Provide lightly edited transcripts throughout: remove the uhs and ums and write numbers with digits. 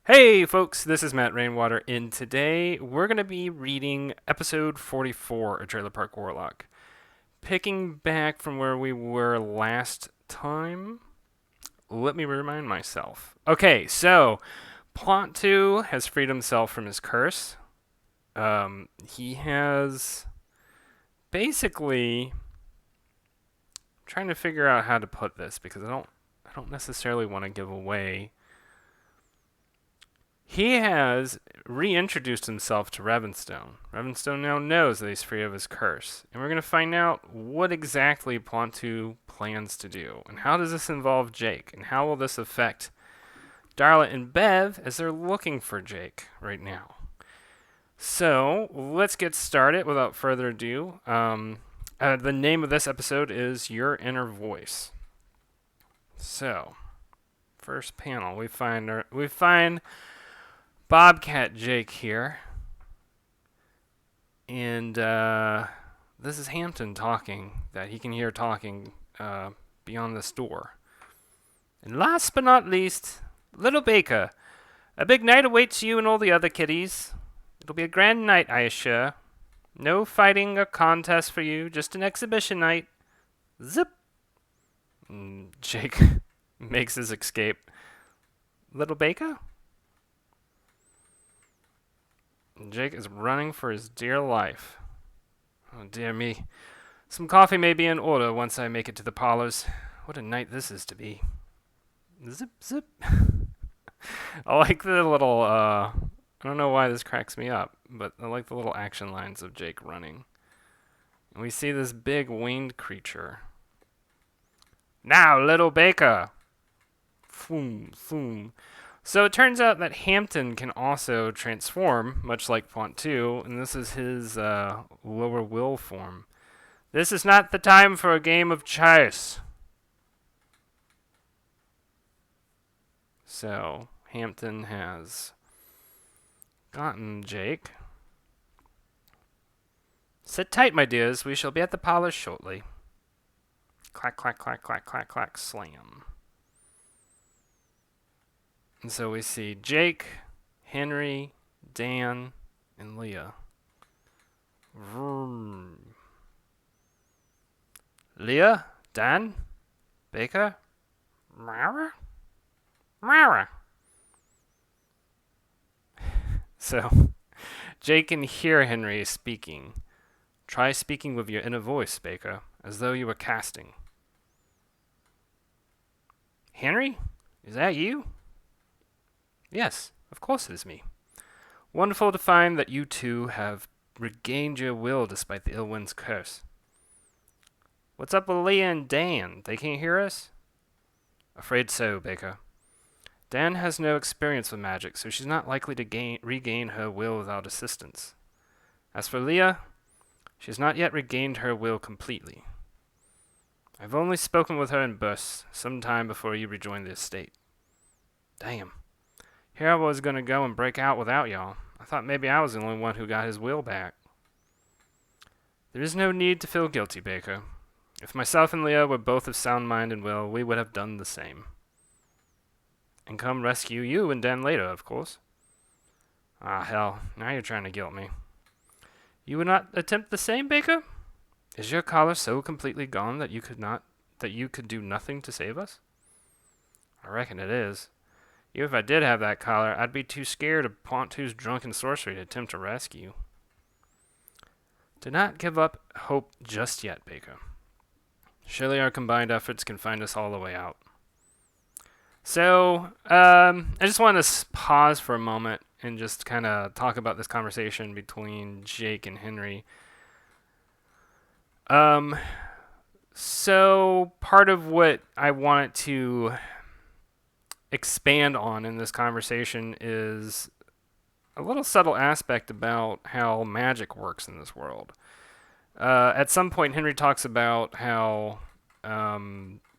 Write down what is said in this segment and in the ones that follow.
Hey folks, this is Matt Rainwater, and today we're going to be reading episode 44 of Trailer Park Warlock. Picking back from where we were last time, let me remind myself. Okay, so Pointu has freed himself from his curse. He has basically trying to figure out how to put this because I don't necessarily want to give away. He has reintroduced himself to Ravenstone. Ravenstone now knows that he's free of his curse. And we're going to find out what exactly Pointu plans to do. And how does this involve Jake? And how will this affect Darla and Bev as they're looking for Jake right now? So, let's get started without further ado. The name of this episode is Your Inner Voice. So, first panel, we find Bobcat Jake here. And this is Hampton talking, that he can hear talking beyond this door. And last but not least, Little Baker. A big night awaits you and all the other kiddies. It'll be a grand night, I assure. No fighting or contest for you, just an exhibition night. Zip! And Jake makes his escape. Little Baker? Jake is running for his dear life. Oh, dear me. Some coffee may be in order once I make it to the parlors. What a night this is to be. Zip, zip. I like the little, I don't know why this cracks me up, but I like the little action lines of Jake running. And we see this big winged creature. Now, Little Baker! Foom, foom. So it turns out that Hampton can also transform, much like Pointu, and this is his lower will form. This is not the time for a game of chess. So Hampton has gotten Jake. Sit tight, my dears. We shall be at the parlor shortly. Clack, clack, clack, clack, clack, clack, slam. And so we see Jake, Henry, Dan, and Leah. Vroom. Leah, Dan, Baker, Mara, Mara. So Jake can hear Henry speaking. Try speaking with your inner voice, Baker, as though you were casting. Henry, is that you? Yes, of course it is me. Wonderful to find that you two have regained your will despite the ill wind's curse. What's up with Leah and Dan? They can't hear us? Afraid so, Baker. Dan has no experience with magic, so she's not likely to regain her will without assistance. As for Leah, she has not yet regained her will completely. I've only spoken with her in bursts, some time before you rejoined the estate. Damn. Here I was going to go and break out without y'all. I thought maybe I was the only one who got his will back. There is no need to feel guilty, Baker. If myself and Leah were both of sound mind and will, we would have done the same. And come rescue you and Dan later, of course. Ah, hell, now you're trying to guilt me. You would not attempt the same, Baker? Is your collar so completely gone that you could do nothing to save us? I reckon it is. Even if I did have that collar, I'd be too scared of Pointu's drunken sorcery to attempt to rescue. Do not give up hope just yet, Baker. Surely our combined efforts can find us all the way out. So, I just want to pause for a moment and just kind of talk about this conversation between Jake and Henry. So part of what I wanted to expand on in this conversation is a little subtle aspect about how magic works in this world. At some point, Henry talks about how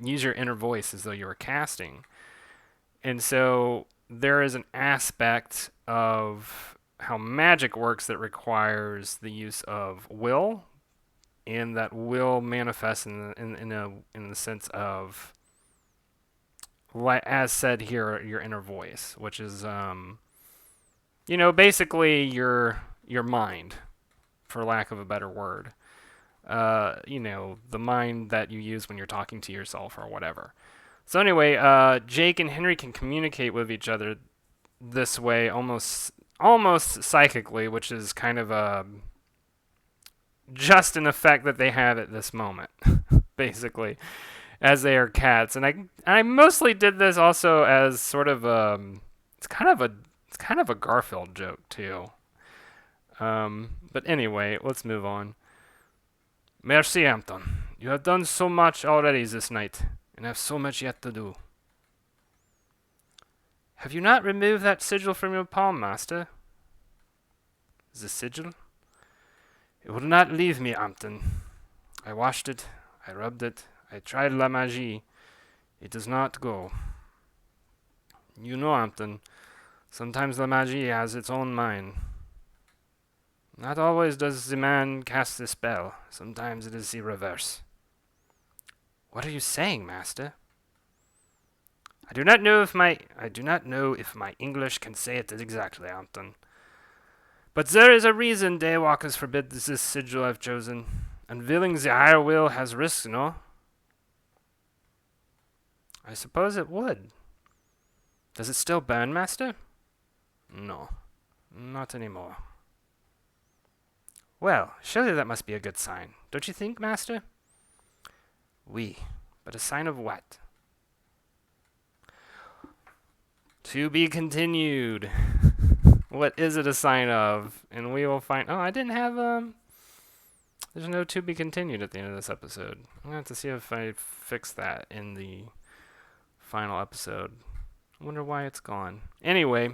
use your inner voice as though you were casting. And so there is an aspect of how magic works that requires the use of will, and that will manifest in the sense of as said here, your inner voice, which is basically your mind, for lack of a better word. The mind that you use when you're talking to yourself or whatever. So anyway, Jake and Henry can communicate with each other this way, almost psychically, which is kind of just an effect that they have at this moment, basically, as they are cats. And I mostly did this also as sort of it's kind of a Garfield joke too. But anyway, let's move on. Merci, Anton. You have done so much already this night, and have so much yet to do. Have you not removed that sigil from your palm, master? The sigil? It will not leave me, Anton. I washed it, I rubbed it, I tried la magie. It does not go. You know, Anton, sometimes la magie has its own mind. Not always does the man cast the spell. Sometimes it is the reverse. What are you saying, master? I do not know if my English can say it exactly, Anton. But there is a reason daywalkers forbid this sigil I've chosen. Unveiling the higher will has risks, no? I suppose it would. Does it still burn, master? No, not anymore. Well, surely that must be a good sign, don't you think, master? Oui, but a sign of what? To be continued. What is it a sign of? And we will find... Oh, I didn't have... There's no to be continued at the end of this episode. I'm going to have to see if I fix that in the final episode. I wonder why it's gone. Anyway,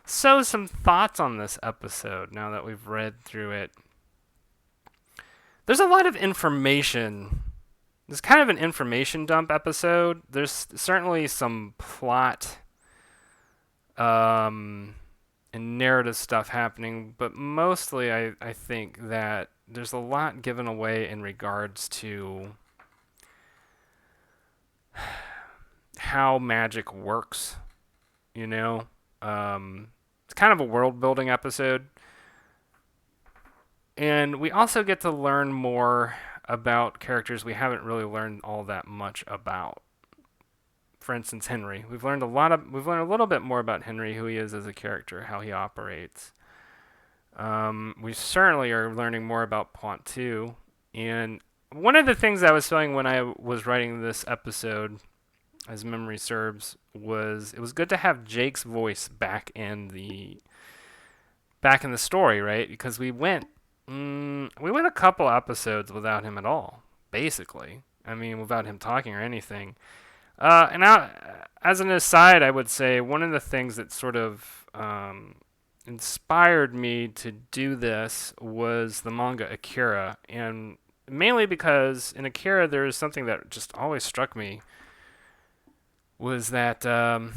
so some thoughts on this episode now that we've read through it. There's a lot of information. It's kind of an information dump episode. There's certainly some plot and narrative stuff happening, but mostly I think that there's a lot given away in regards to how magic works, It's kind of a world-building episode. And we also get to learn more about characters we haven't really learned all that much about. For instance, Henry. We've learned a little bit more about Henry, who he is as a character, how he operates. We certainly are learning more about Pointu. And one of the things I was feeling when I was writing this episode, as memory serves, was it was good to have Jake's voice back in the story, right? Because we went a couple episodes without him at all, basically. I mean, without him talking or anything. As an aside, I would say one of the things that sort of inspired me to do this was the manga Akira, and mainly because in Akira there is something that just always struck me, was that in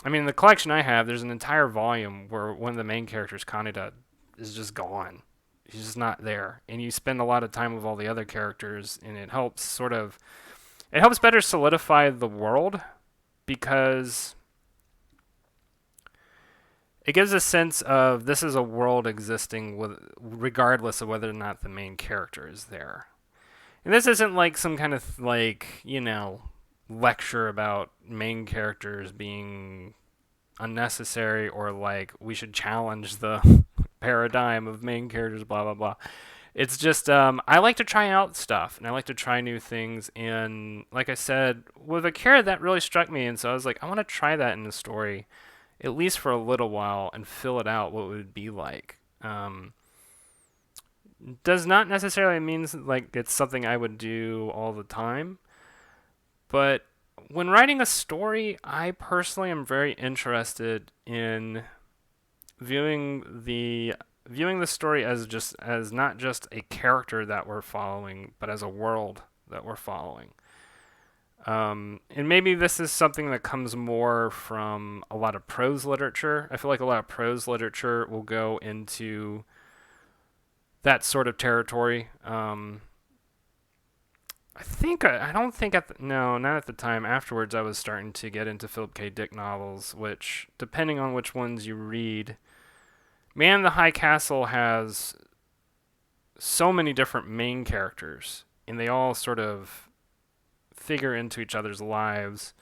the collection I have, there's an entire volume where one of the main characters, Kaneda, is just gone. He's just not there. And you spend a lot of time with all the other characters, and it helps better solidify the world, because it gives a sense of this is a world existing regardless of whether or not the main character is there. And this isn't like some kind of lecture about main characters being unnecessary, or like we should challenge the paradigm of main characters, blah blah blah. It's just I like to try out stuff, and I like to try new things, and like I said, with Akira, that really struck me, and so I was like, I want to try that in the story, at least for a little while, and fill it out what it would be like. Does not necessarily mean like it's something I would do all the time, but when writing a story, I personally am very interested in viewing the story as not just a character that we're following, but as a world that we're following. And maybe this is something that comes more from a lot of prose literature. I feel like a lot of prose literature will go into that sort of territory. I don't think no, not at the time. Afterwards, I was starting to get into Philip K. Dick novels, which, depending on which ones you read, Man in the High Castle has so many different main characters, and they all sort of figure into each other's lives.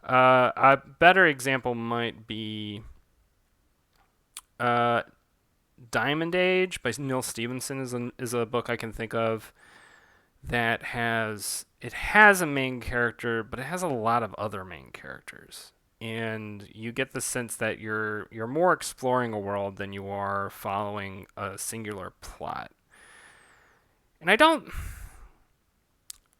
A better example might be uh, Diamond Age by Neil Stevenson is a book I can think of that has a main character, but it has a lot of other main characters, and you get the sense that you're more exploring a world than you are following a singular plot. And I don't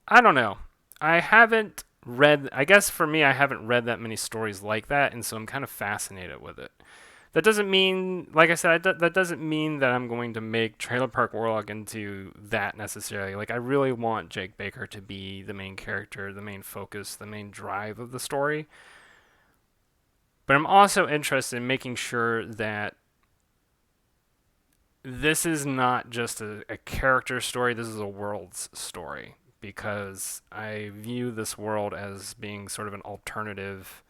know. I haven't read. I guess for me, I haven't read that many stories like that, and so I'm kind of fascinated with it. That doesn't mean, like I said, that doesn't mean that I'm going to make Trailer Park Warlock into that necessarily. Like, I really want Jake Baker to be the main character, the main focus, the main drive of the story. But I'm also interested in making sure that this is not just a character story, this is a world's story. Because I view this world as being sort of an alternative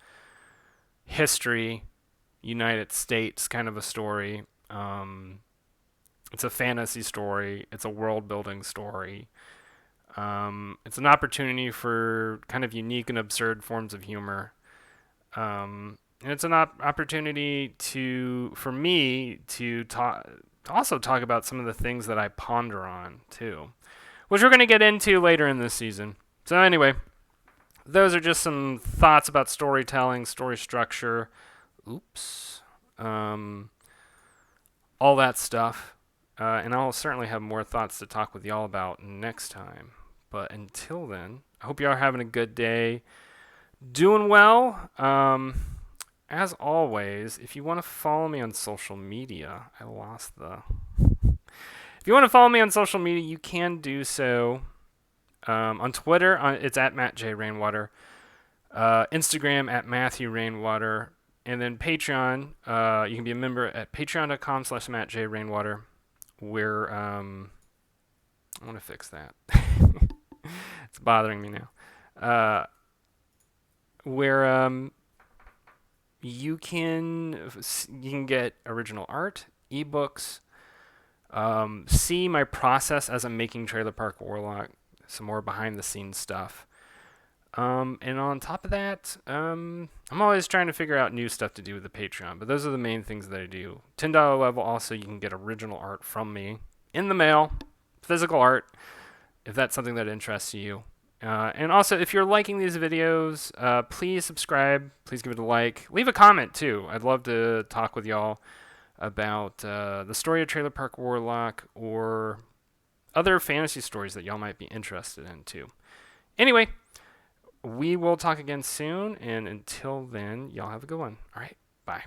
history, United States kind of a story. It's a fantasy story. It's a world building story. It's an opportunity for kind of unique and absurd forms of humor. And it's an opportunity for me to also talk about some of the things that I ponder on too, which we're going to get into later in this season. So anyway, those are just some thoughts about storytelling, story structure. Oops. All that stuff. And I'll certainly have more thoughts to talk with y'all about next time. But until then, I hope y'all are having a good day. Doing well. As always, if you want to follow me on social media, If you want to follow me on social media, you can do so. On Twitter, it's at Matt J. Rainwater. Instagram at Matthew Rainwater. And then Patreon, you can be a member at patreon.com/MattJRainwater. Where, I want to fix that. It's bothering me now. Where you can get original art, ebooks, see my process as I'm making Trailer Park Warlock, some more behind the scenes stuff. And on top of that, I'm always trying to figure out new stuff to do with the Patreon, but those are the main things that I do. $10 level, also, you can get original art from me in the mail, physical art, if that's something that interests you. And also, if you're liking these videos, please subscribe, please give it a like, leave a comment too. I'd love to talk with y'all about the story of Trailer Park Warlock or other fantasy stories that y'all might be interested in too. Anyway, we will talk again soon, and until then, y'all have a good one. All right, bye.